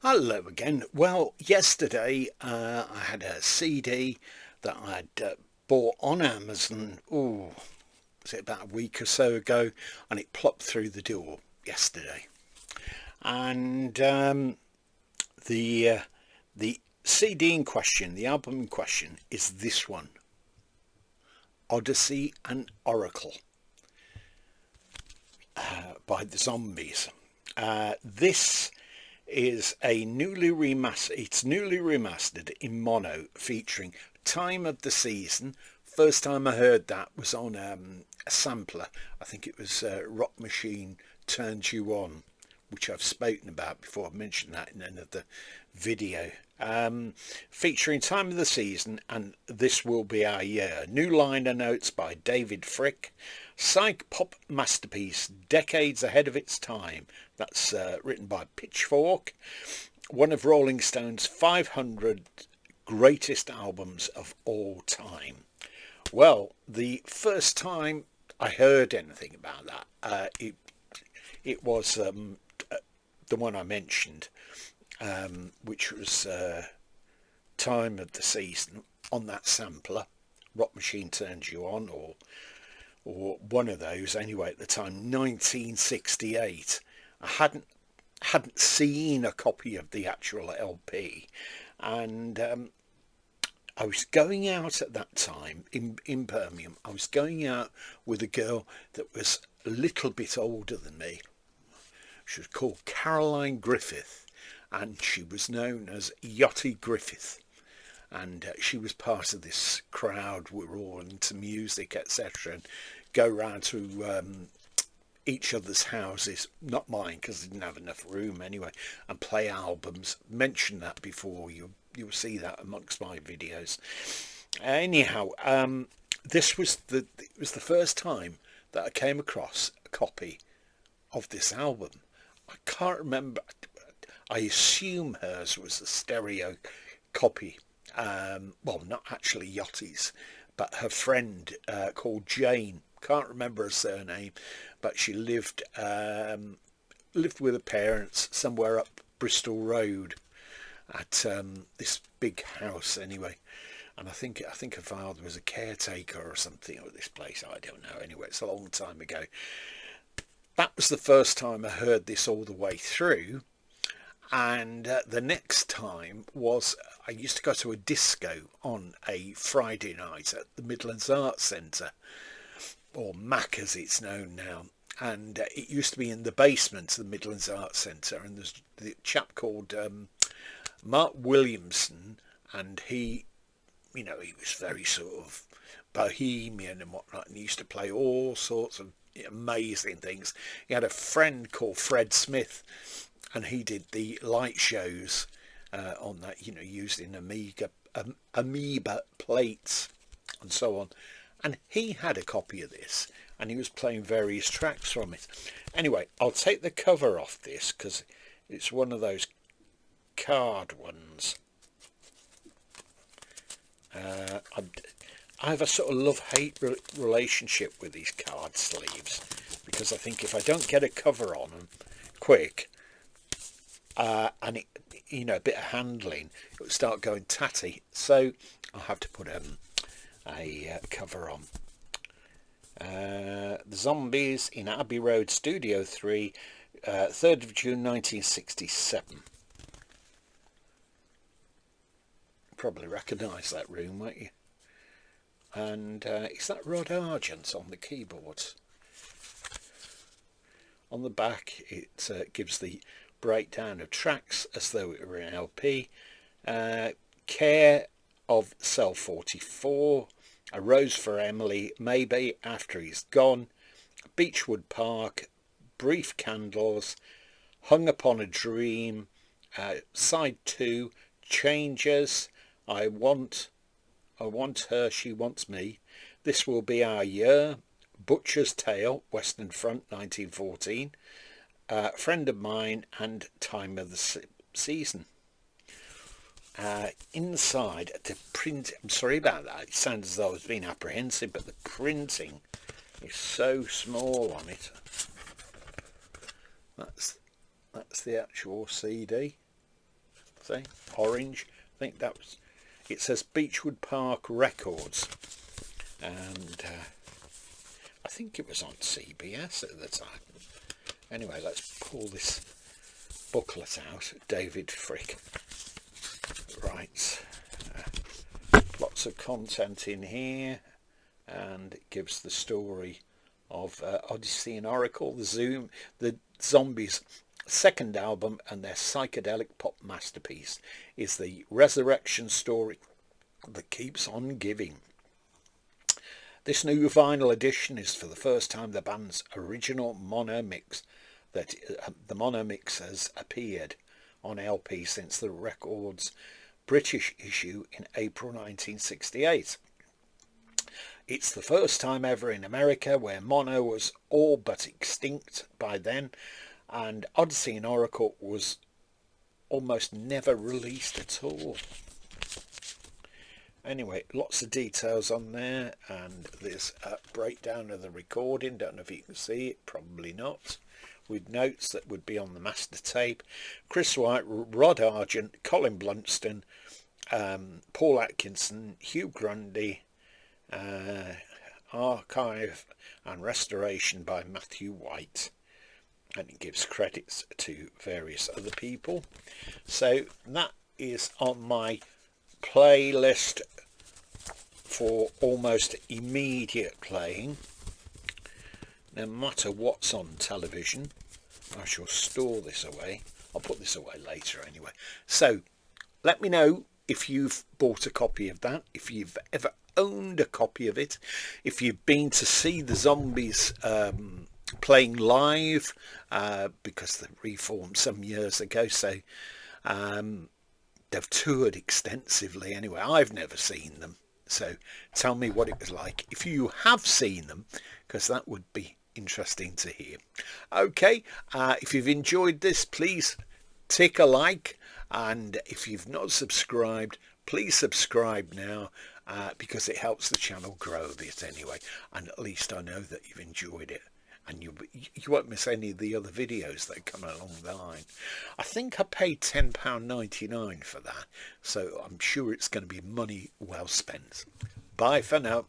Hello again. Well, yesterday I had a CD that I'd bought on Amazon. Oh, was it about a week or so ago? And it plopped through the door yesterday. And the the CD in question, the album in question, is this one, Odessey and Oracle by the Zombies. This is a it's newly remastered in mono featuring Time of the Season. First time I heard that was on a sampler. I think it was Rock Machine Turns You On, which I've spoken about before. I mentioned that in another video. Featuring Time of the Season and This Will Be Our Year. New liner notes by David Frick. Psych pop masterpiece, decades ahead of its time. That's written by Pitchfork. One of Rolling Stone's 500 greatest albums of all time. Well, the first time I heard anything about that, it was the one I mentioned, which was Time of the Season on that sampler. Rock Machine Turns You On, or one of those anyway at the time, 1968. I hadn't seen a copy of the actual LP, and I was going out at that time in Birmingham. I was going out with a girl that was a little bit older than me. She was called Caroline Griffith, and she was known as Yachty Griffith. And she was part of this crowd. We were all into music, etc., and go round to each other's houses, not mine because I didn't have enough room anyway, and play albums. Mention that before, you'll see that amongst my videos. Anyhow, it was the first time that I came across a copy of this album. I can't remember. I assume hers was a stereo copy. Well, not actually Yachty's, but her friend called Jane. Can't remember her surname, but she lived with her parents somewhere up Bristol Road at this big house anyway. And I think her father was a caretaker or something of this place. I don't know. Anyway, it's a long time ago. That was the first time I heard this all the way through. And the next time was, I used to go to a disco on a Friday night at the Midlands Arts Centre, or MAC as it's known now. And it used to be in the basement of the Midlands Arts Centre. And there's the chap called Mark Williamson, and he was very sort of bohemian and whatnot, and he used to play all sorts of amazing things. He had a friend called Fred Smith, and he did the light shows on that, using amoeba plates and so on. And he had a copy of this, and he was playing various tracks from it. Anyway, I'll take the cover off this because it's one of those card ones. I have a sort of love-hate relationship with these card sleeves, because I think if I don't get a cover on them quick, and it, a bit of handling, it will start going tatty. So I'll have to put a cover on. The Zombies in Abbey Road, Studio 3, 3rd of June 1967. Probably recognise that room, won't you? And is that Rod Argent on the keyboards? On the back it gives the breakdown of tracks as though it were an LP. Care of Cell 44, A Rose for Emily, Maybe After He's Gone, Beechwood Park, Brief Candles, Hung Upon a Dream, Side 2, Changes, I Want Her, She Wants Me, This Will Be Our Year, Butcher's Tale, Western Front 1914, Friend of Mine, and Time of the Season. Inside the print, I'm sorry about that, it sounds as though I was being apprehensive, but the printing is so small on it. That's the actual CD. See, orange. I think that was. It says Beechwood Park Records, and I think it was on CBS at the time. Anyway, let's pull this booklet out. David Frick. Right, lots of content in here, and it gives the story of Odessey and Oracle, the Zombies' second album, and their psychedelic pop masterpiece is the resurrection story that keeps on giving. This new vinyl edition is for the first time the band's original mono mix. That the mono mix has appeared on LP since the record's British issue in April 1968. It's the first time ever in America where mono was all but extinct by then, and Odessey and Oracle was almost never released at all. Anyway, lots of details on there, and there's a breakdown of the recording. Don't know if you can see it, probably not, with notes that would be on the master tape. Chris White, Rod Argent, Colin Blunstone, Paul Atkinson, Hugh Grundy, archive and restoration by Matthew White, and it gives credits to various other people. So that is on my playlist for almost immediate playing. No matter what's on television, I shall store this away. I'll put this away later anyway. So let me know if you've bought a copy of that, if you've ever owned a copy of it, if you've been to see the Zombies playing live, because they reformed some years ago, so they've toured extensively anyway. I've never seen them, so tell me what it was like if you have seen them, because that would be interesting to hear. Okay, if you've enjoyed this, please tick a like, and if you've not subscribed, please subscribe now, because it helps the channel grow a bit anyway, and at least I know that you've enjoyed it, and you won't miss any of the other videos that come along the line. I think I paid £10.99 for that, so I'm sure it's going to be money well spent. Bye for now.